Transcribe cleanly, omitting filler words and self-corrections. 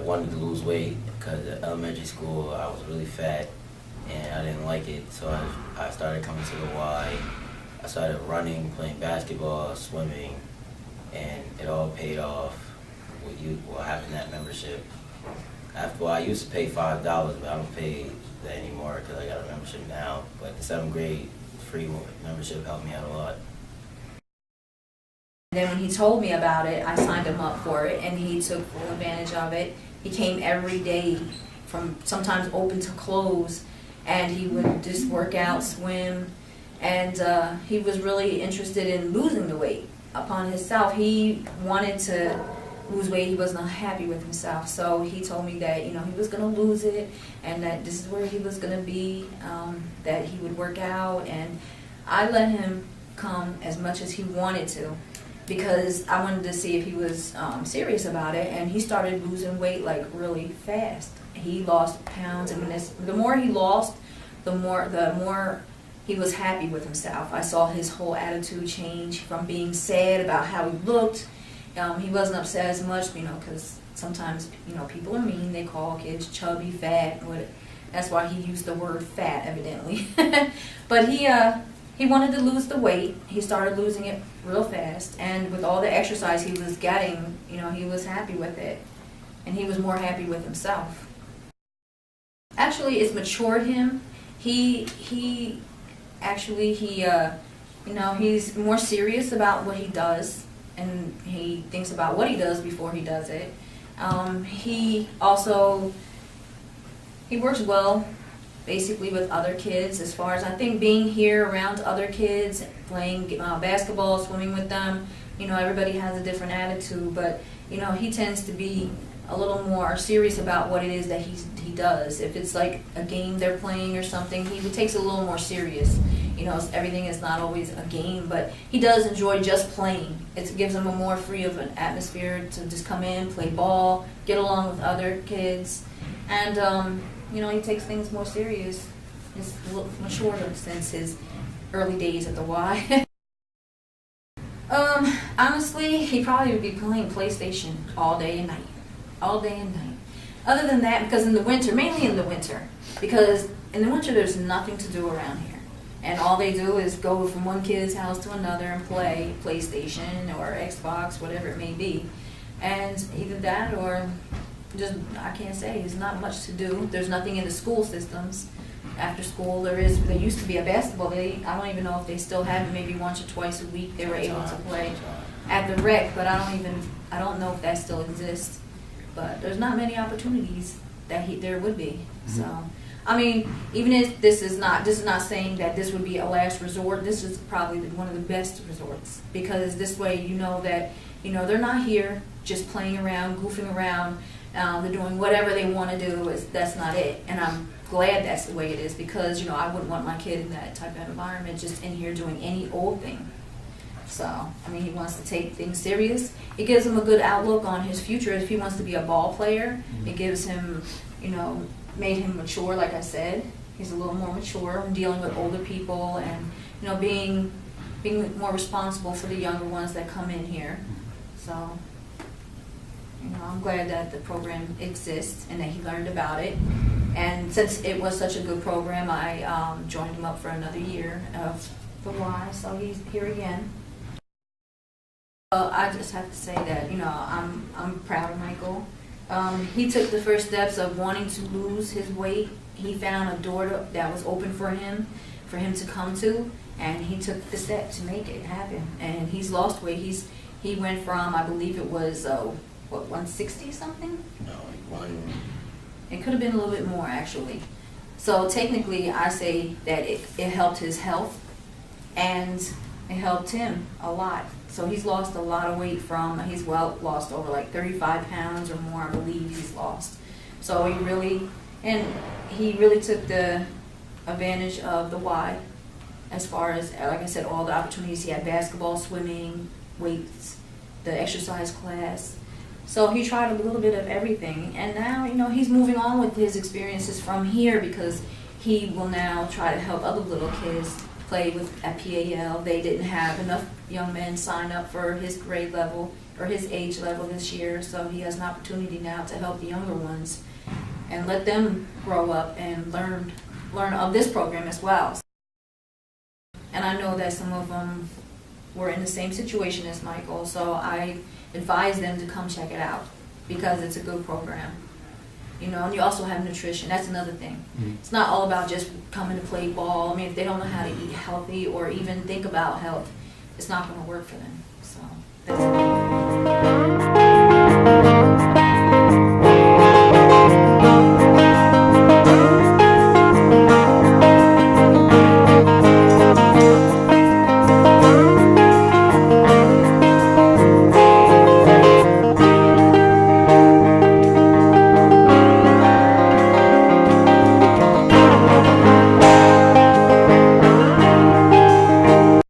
wanted to lose weight because at elementary school I was really fat and I didn't like it. So I started coming to the Y. I started running, playing basketball, swimming, and it all paid off with having that membership. I used to pay $5, but I don't pay that anymore because I got a membership now. But the 7th grade free membership helped me out a lot. Then when he told me about it, I signed him up for it, and he took full advantage of it. He came every day, from sometimes open to close, and he would just work out, swim, and he was really interested in losing the weight upon himself. He wanted to lose weight. He was not happy with himself, so he told me that he was going to lose it, and that this is where he was going to be, that he would work out, and I let him come as much as he wanted to, because I wanted to see if he was serious about it, and he started losing weight like really fast. He lost pounds, and the more he lost, the more he was happy with himself. I saw his whole attitude change from being sad about how he looked. He wasn't upset as much, because sometimes people are mean. They call kids chubby, fat. That's why he used the word fat, evidently. But he wanted to lose the weight. He started losing it real fast, and with all the exercise he was getting, he was happy with it, and he was more happy with himself. Actually, it's matured him. He's more serious about what he does, and he thinks about what he does before he does it. He works well basically with other kids, as far as I think being here around other kids, playing basketball, swimming with them. Everybody has a different attitude, but he tends to be a little more serious about what it is that he does. If it's like a game they're playing or something, he takes it a little more serious. Everything is not always a game, but he does enjoy just playing. It gives him a more free of an atmosphere to just come in, play ball, get along with other kids, and he takes things more serious. He's a little matured since his early days at the Y. Honestly, he probably would be playing PlayStation all day and night. All day and night. Other than that, because mainly in the winter, because in the winter there's nothing to do around here. And all they do is go from one kid's house to another and play PlayStation or Xbox, whatever it may be. And either that or just, I can't say, there's not much to do. There's nothing in the school systems. After school, there used to be a basketball. I don't even know if they still have it. Maybe once or twice a week they were able to play at the rec, but I don't know if that still exists. But there's not many opportunities that there would be. So, even if this is not saying that this would be a last resort. This is probably one of the best resorts, because this way that they're not here just playing around, goofing around. They're doing whatever they want to do. That's not it, and I'm glad that's the way it is, because I wouldn't want my kid in that type of environment, just in here doing any old thing. So, he wants to take things serious. It gives him a good outlook on his future. If he wants to be a ball player, it gives him, made him mature, like I said. He's a little more mature in dealing with older people, and, being more responsible for the younger ones that come in here. So, I'm glad that the program exists and that he learned about it. And since it was such a good program, I joined him up for another year of the Y, so he's here again. I just have to say that, I'm proud of Michael. He took the first steps of wanting to lose his weight. He found a door that was open for him to come to, and he took the step to make it happen. And he's lost weight. He went from, I believe it was, 160 something? No, It could have been a little bit more, actually. So technically, I say that it helped his health, and it helped him a lot. So he's lost a lot of weight he's lost over like 35 pounds or more, I believe he's lost. So he really took the advantage of the Y, as far as, like I said, all the opportunities. He had basketball, swimming, weights, the exercise class. So he tried a little bit of everything, and now, he's moving on with his experiences from here, because he will now try to help other little kids play at PAL. They didn't have enough young men sign up for his grade level, or his age level this year, so he has an opportunity now to help the younger ones and let them grow up and learn of this program as well. And I know that some of them were in the same situation as Michael, so I advise them to come check it out because it's a good program. You know, and you also have nutrition. That's another thing. It's not all about just coming to play ball. I mean, if they don't know how to eat healthy or even think about health, it's not going to work for them. So that's